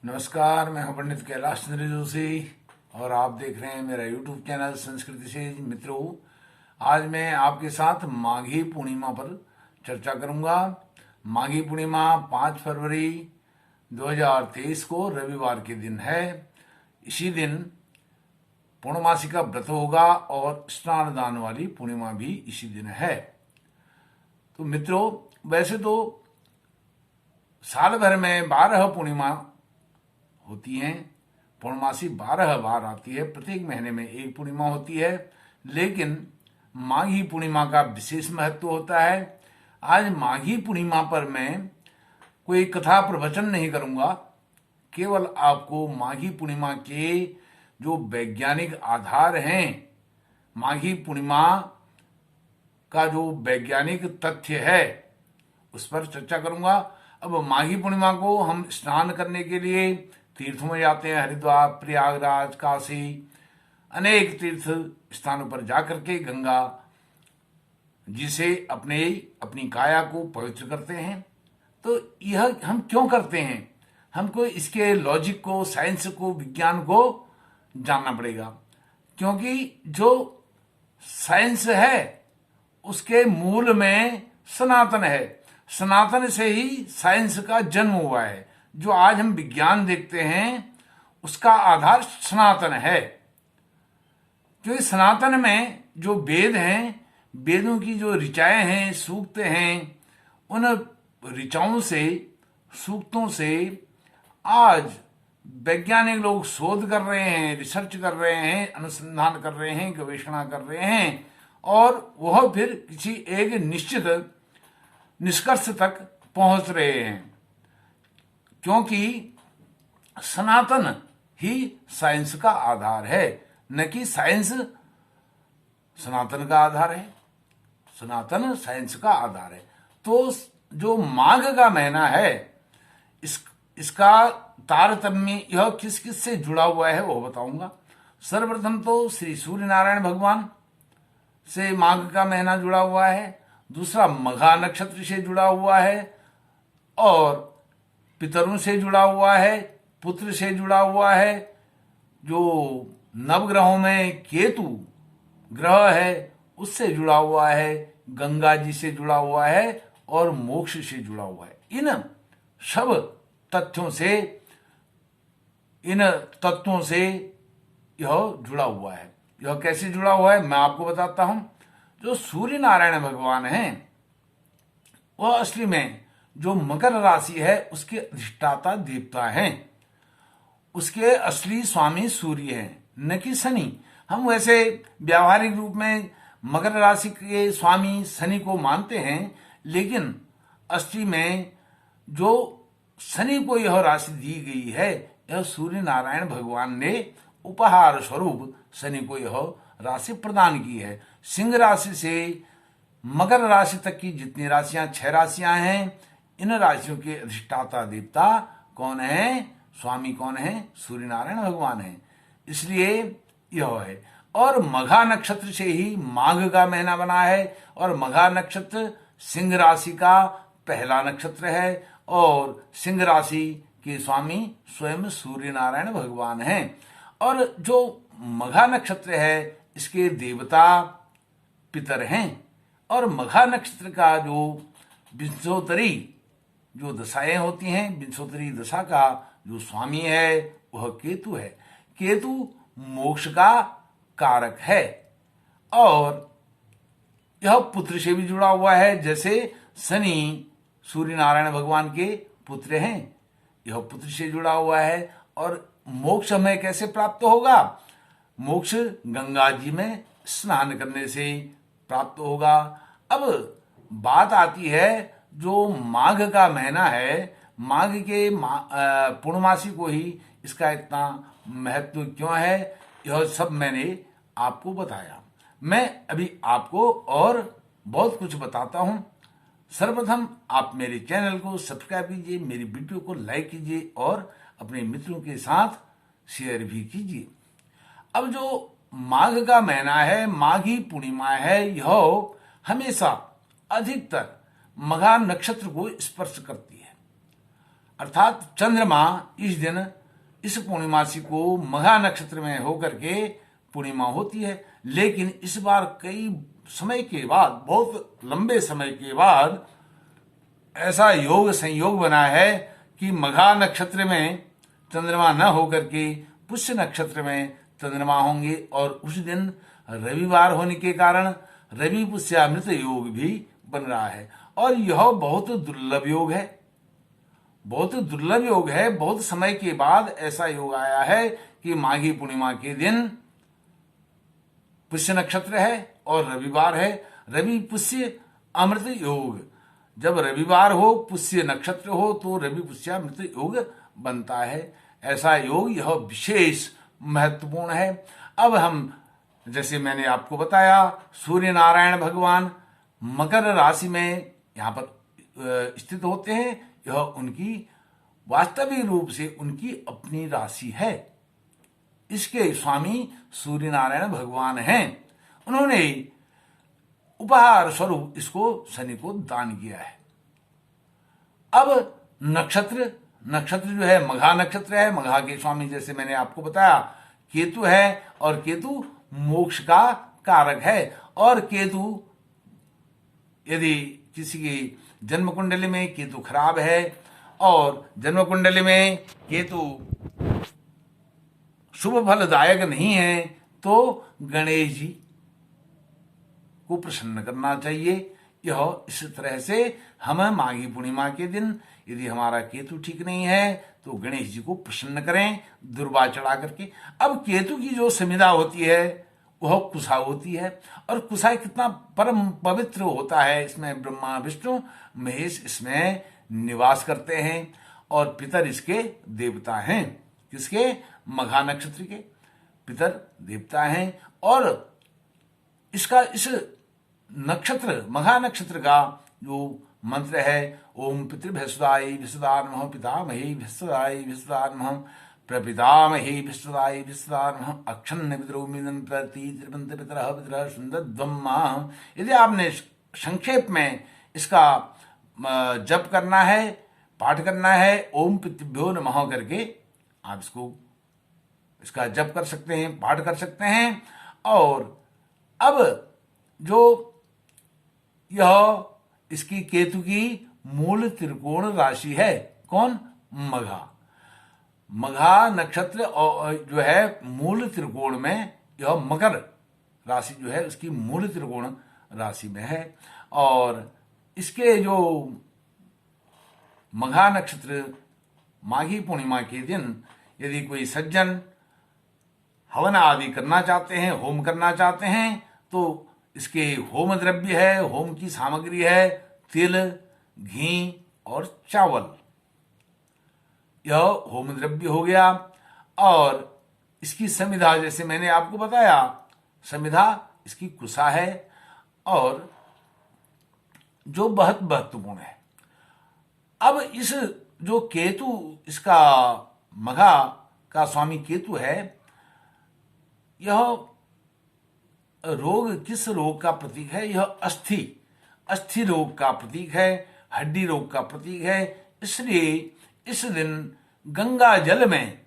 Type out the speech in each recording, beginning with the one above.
नमस्कार, मैं हूं पंडित कैलाश चंद्र जोशी और आप देख रहे हैं मेरा यूट्यूब चैनल संस्कृति से। मित्रों, आज मैं आपके साथ माघी पूर्णिमा पर चर्चा करूंगा। माघी पूर्णिमा 5 फरवरी 2023 को रविवार के दिन है। इसी दिन पूर्णमासी का व्रत होगा और स्नान दान वाली पूर्णिमा भी इसी दिन है। तो मित्रों, वैसे तो साल भर में 12 पूर्णिमा होती हैं। पूर्णमासी 12 बार आती है, प्रत्येक महीने में एक पूर्णिमा होती है, लेकिन माघी पूर्णिमा का विशेष महत्व होता है। आज माघी पूर्णिमा पर मैं कोई कथा प्रवचन नहीं करूंगा, केवल आपको माघी पूर्णिमा के जो वैज्ञानिक आधार हैं, माघी पूर्णिमा का जो वैज्ञानिक तथ्य है उस पर चर्चा करूंगा। अब माघी पूर्णिमा को हम स्नान करने के लिए तीर्थों में जाते हैं, हरिद्वार, प्रयागराज, काशी, अनेक तीर्थ स्थानों पर जाकर के गंगा जी से अपनी काया को पवित्र करते हैं। तो यह हम क्यों करते हैं? हमको इसके लॉजिक को, साइंस को, विज्ञान को जानना पड़ेगा, क्योंकि जो साइंस है उसके मूल में सनातन है। सनातन से ही साइंस का जन्म हुआ है। जो आज हम विज्ञान देखते हैं उसका आधार सनातन है, क्योंकि सनातन में जो वेद हैं, वेदों की जो ऋचाएं हैं, सूक्त हैं, उन ऋचाओं से, सूक्तों से आज वैज्ञानिक लोग शोध कर रहे हैं, रिसर्च कर रहे हैं, अनुसंधान कर रहे हैं, गवेषणा कर रहे हैं, और वह फिर किसी एक निश्चित निष्कर्ष तक पहुंच रहे हैं, क्योंकि सनातन ही साइंस का आधार है, न कि साइंस सनातन का आधार है। सनातन साइंस का आधार है। तो जो माघ का महीना है, इसका तारतम्य यह किस किस से जुड़ा हुआ है वो बताऊंगा। सर्वप्रथम तो श्री सूर्य नारायण भगवान से माघ का महीना जुड़ा हुआ है। दूसरा मघा नक्षत्र से जुड़ा हुआ है, और पितरों से जुड़ा हुआ है, पुत्र से जुड़ा हुआ है। जो नवग्रहों में केतु ग्रह है उससे जुड़ा हुआ है, गंगा जी से जुड़ा हुआ है, और मोक्ष से जुड़ा हुआ है। इन सब तथ्यों से, इन तत्वों से यह जुड़ा हुआ है। यह कैसे जुड़ा हुआ है मैं आपको बताता हूं। जो सूर्य नारायण भगवान हैं वह असली में जो मकर राशि है उसके अधिष्ठाता देवता हैं। उसके असली स्वामी सूर्य हैं, न कि शनि। हम वैसे व्यावहारिक रूप में मकर राशि के स्वामी शनि को मानते हैं, लेकिन असली में जो शनि को यह राशि दी गई है, यह सूर्य नारायण भगवान ने उपहार स्वरूप शनि को यह राशि प्रदान की है। सिंह राशि से मकर राशि तक की जितनी राशियां, 6 राशियां हैं, इन राशियों के अधिष्ठाता देवता कौन है? स्वामी कौन है? सूर्य नारायण भगवान है। इसलिए यह है। और मघा नक्षत्र से ही माघ का महीना बना है, और मघा नक्षत्र सिंह राशि का पहला नक्षत्र है, और सिंह राशि के स्वामी स्वयं सूर्य नारायण भगवान हैं। और जो मघा नक्षत्र है इसके देवता पितर हैं, और मघा नक्षत्र का जो विंशोत्तरी जो दशाएं होती हैं, विंशोत्तरी दशा का जो स्वामी है वह केतु है। केतु मोक्ष का कारक है, और यह पुत्र से भी जुड़ा हुआ है। जैसे शनि सूर्य नारायण भगवान के पुत्र हैं, यह पुत्र से जुड़ा हुआ है। और मोक्ष हमें कैसे प्राप्त होगा? मोक्ष गंगा जी में स्नान करने से प्राप्त होगा। अब बात आती है, जो माघ का महीना है, माघ के पूर्णमासी को ही इसका इतना महत्व क्यों है, यह सब मैंने आपको बताया। मैं अभी आपको और बहुत कुछ बताता हूं। सर्वप्रथम आप मेरे चैनल को सब्सक्राइब कीजिए, मेरी वीडियो को लाइक कीजिए, और अपने मित्रों के साथ शेयर भी कीजिए। अब जो माघ का महीना है, माघी पूर्णिमा है, यह हमेशा अधिकतर मघा नक्षत्र को स्पर्श करती है। अर्थात चंद्रमा इस दिन, इस पूर्णिमासी को मघा नक्षत्र में होकर के पूर्णिमा होती है। लेकिन इस बार कई समय के बाद, बहुत लंबे समय के बाद ऐसा योग संयोग बना है कि मघा नक्षत्र में चंद्रमा न होकर के पुष्य नक्षत्र में चंद्रमा होंगे, और उस दिन रविवार होने के कारण रवि पुष्यामृत योग भी बन रहा है। और यह बहुत दुर्लभ योग है, बहुत दुर्लभ योग है। बहुत समय के बाद ऐसा योग आया है कि माघी पूर्णिमा के दिन पुष्य नक्षत्र है और रविवार है। रवि पुष्य अमृत योग, जब रविवार हो, पुष्य नक्षत्र हो, तो रवि पुष्यामृत योग बनता है। ऐसा योग यह विशेष महत्वपूर्ण है। अब हम, जैसे मैंने आपको बताया, सूर्य नारायण भगवान मकर राशि में यहाँ पर स्थित होते हैं। यह उनकी वास्तविक रूप से उनकी अपनी राशि है। इसके स्वामी सूर्य नारायण भगवान हैं। उन्होंने उपहार स्वरूप इसको शनि को दान किया है। अब नक्षत्र जो है मघा नक्षत्र है। मघा के स्वामी, जैसे मैंने आपको बताया, केतु है, और केतु मोक्ष का कारक है। और केतु, यदि किसी की जन्म कुंडली में केतु खराब है और जन्म कुंडली में केतु शुभ फलदायक नहीं है, तो गणेश जी को प्रसन्न करना चाहिए। यह इस तरह से हम माघी पूर्णिमा के दिन, यदि हमारा केतु ठीक नहीं है, तो गणेश जी को प्रसन्न करें दुर्वा चढ़ा करके। अब केतु की जो संविदा होती है वह कुशा होती है, और कुशा कितना परम पवित्र होता है। इसमें ब्रह्मा विष्णु महेश इसमें निवास करते हैं, और पितर इसके देवता हैं। किसके? मघा नक्षत्र के पितर देवता हैं। और इसका, इस नक्षत्र, मघा नक्षत्र का जो मंत्र है, ओम पितृभ्यसुदाय विसुदाय नमः, पितामही भ्यसुदाय विसुदाय नमः, प्रपितामही भ्यसुदाय विसुदाय नमः, अक्षन्न पितरोमिदं प्रति त्रिपंत पितरः पितरः सुंदध्वं माह। यदि आपने संक्षेप में इसका जप करना है, पाठ करना है, ओम पितृभ्यो नमः करके आप इसका जप कर सकते हैं, पाठ कर सकते हैं। और अब जो यह इसकी केतु की मूल त्रिकोण राशि है, कौन? मघा। मघा नक्षत्र जो है मूल त्रिकोण में, यह मकर राशि जो है उसकी मूल त्रिकोण राशि में है। और इसके जो मघा नक्षत्र माघी पूर्णिमा के दिन यदि कोई सज्जन हवन आदि करना चाहते हैं, होम करना चाहते हैं, तो इसके होम द्रव्य है, होम की सामग्री है तिल, घी और चावल। यह होम द्रव्य हो गया। और इसकी संविधा, जैसे मैंने आपको बताया, संविधा इसकी कुशा है, और जो बहुत महत्वपूर्ण है। अब इस जो केतु, इसका मघा का स्वामी केतु है, यह रोग, किस रोग का प्रतीक है? यह अस्थि रोग का प्रतीक है, हड्डी रोग का प्रतीक है। इसलिए इस दिन गंगा जल में,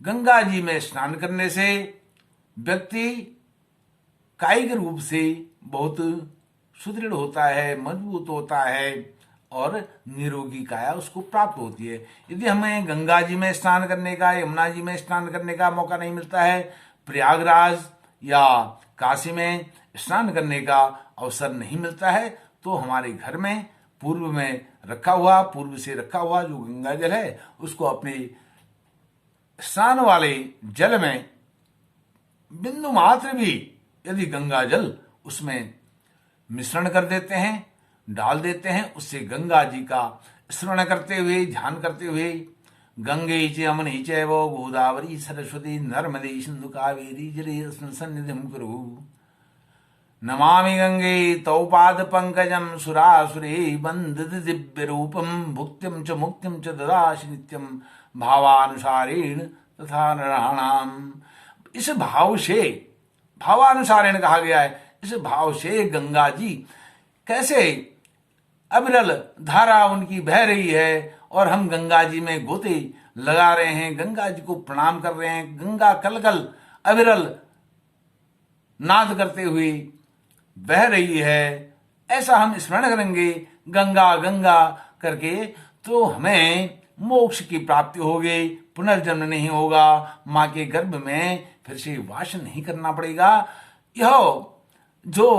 गंगा जी में स्नान करने से व्यक्ति कायिक रूप से बहुत सुदृढ़ होता है, मजबूत होता है, और निरोगी काया उसको प्राप्त होती है। यदि हमें गंगा जी में स्नान करने का, यमुना जी में स्नान करने का मौका नहीं मिलता है, प्रयागराज या काशी में स्नान करने का अवसर नहीं मिलता है, तो हमारे घर में पूर्व से रखा हुआ जो गंगा जल है, उसको अपने स्नान वाले जल में बिंदु मात्र भी यदि गंगा जल उसमें मिश्रण कर देते हैं, डाल देते हैं, उससे गंगा जी का स्मरण करते हुए, ध्यान करते हुए, गंगे च यमुने चैव गोदावरी सरस्वती नर्मदे सिंधु कावेरी जलेऽस्मिन् सन्निधिं कुरु। नमामि गंगे तौ पाद पंकजं सुरासुरे वंदति दिव्य रूपम भुक्तिं च मुक्तिं च ददासि नित्यं भावानुसारेण तथा नराणाम। इस भाव से, भावानुसारेण कहा गया है, इस भाव से गंगा जी कैसे अविरल धारा उनकी बह रही है और हम गंगा जी में गोते लगा रहे हैं, गंगा जी को प्रणाम कर रहे हैं। गंगा कलकल अविरल नाद करते हुए बह रही है, ऐसा हम स्मरण करेंगे गंगा गंगा करके, तो हमें मोक्ष की प्राप्ति होगी, पुनर्जन्म नहीं होगा, माँ के गर्भ में फिर से वास नहीं करना पड़ेगा। यह जो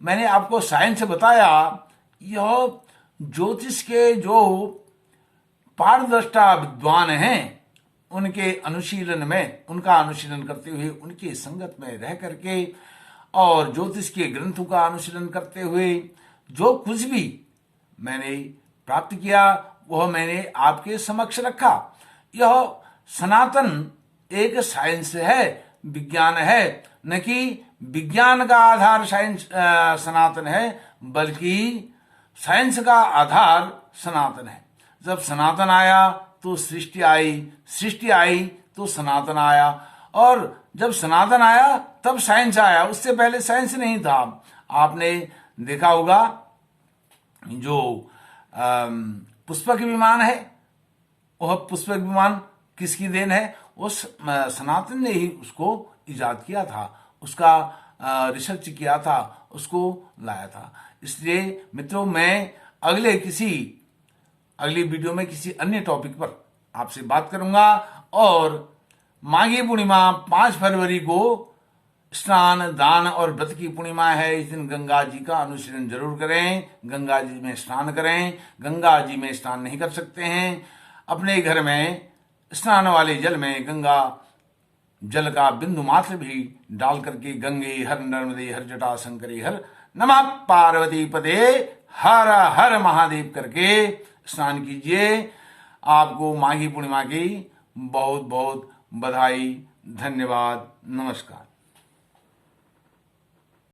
मैंने आपको साइंस बताया, यह ज्योतिष के जो पारदृष्टा विद्वान हैं उनके अनुशीलन में, उनका अनुशीलन करते हुए, उनकी संगत में रह करके और ज्योतिष के ग्रंथों का अनुशीलन करते हुए जो कुछ भी मैंने प्राप्त किया वह मैंने आपके समक्ष रखा। यह सनातन एक साइंस है, विज्ञान है, न कि विज्ञान का आधार साइंस सनातन है, बल्कि साइंस का आधार सनातन है। जब सनातन आया तो सृष्टि आई, सृष्टि आई तो सनातन आया, और जब सनातन आया तब साइंस आया, उससे पहले साइंस नहीं था। आपने देखा होगा जो पुष्पक विमान है, वह पुष्पक विमान किसकी देन है? उस सनातन ने ही उसको इजाद किया था, उसका रिसर्च किया था, उसको लाया था। इसलिए मित्रों, मैं अगली वीडियो में किसी अन्य टॉपिक पर आपसे बात करूंगा। और माघी पूर्णिमा 5 फरवरी को स्नान, दान और व्रत की पूर्णिमा है। इस दिन गंगा जी का अनुशीलन जरूर करें, गंगा जी में स्नान करें। गंगा जी में स्नान नहीं कर सकते हैं, अपने घर में स्नान वाले जल में गंगा जल का बिंदु मात्र भी डाल करके गंगे हर नर्मदे हर जटा शंकरी हर नमः पार्वती पदे हर हर महादेव करके स्नान कीजिए। आपको माघी पूर्णिमा की बहुत बहुत बधाई, धन्यवाद, नमस्कार।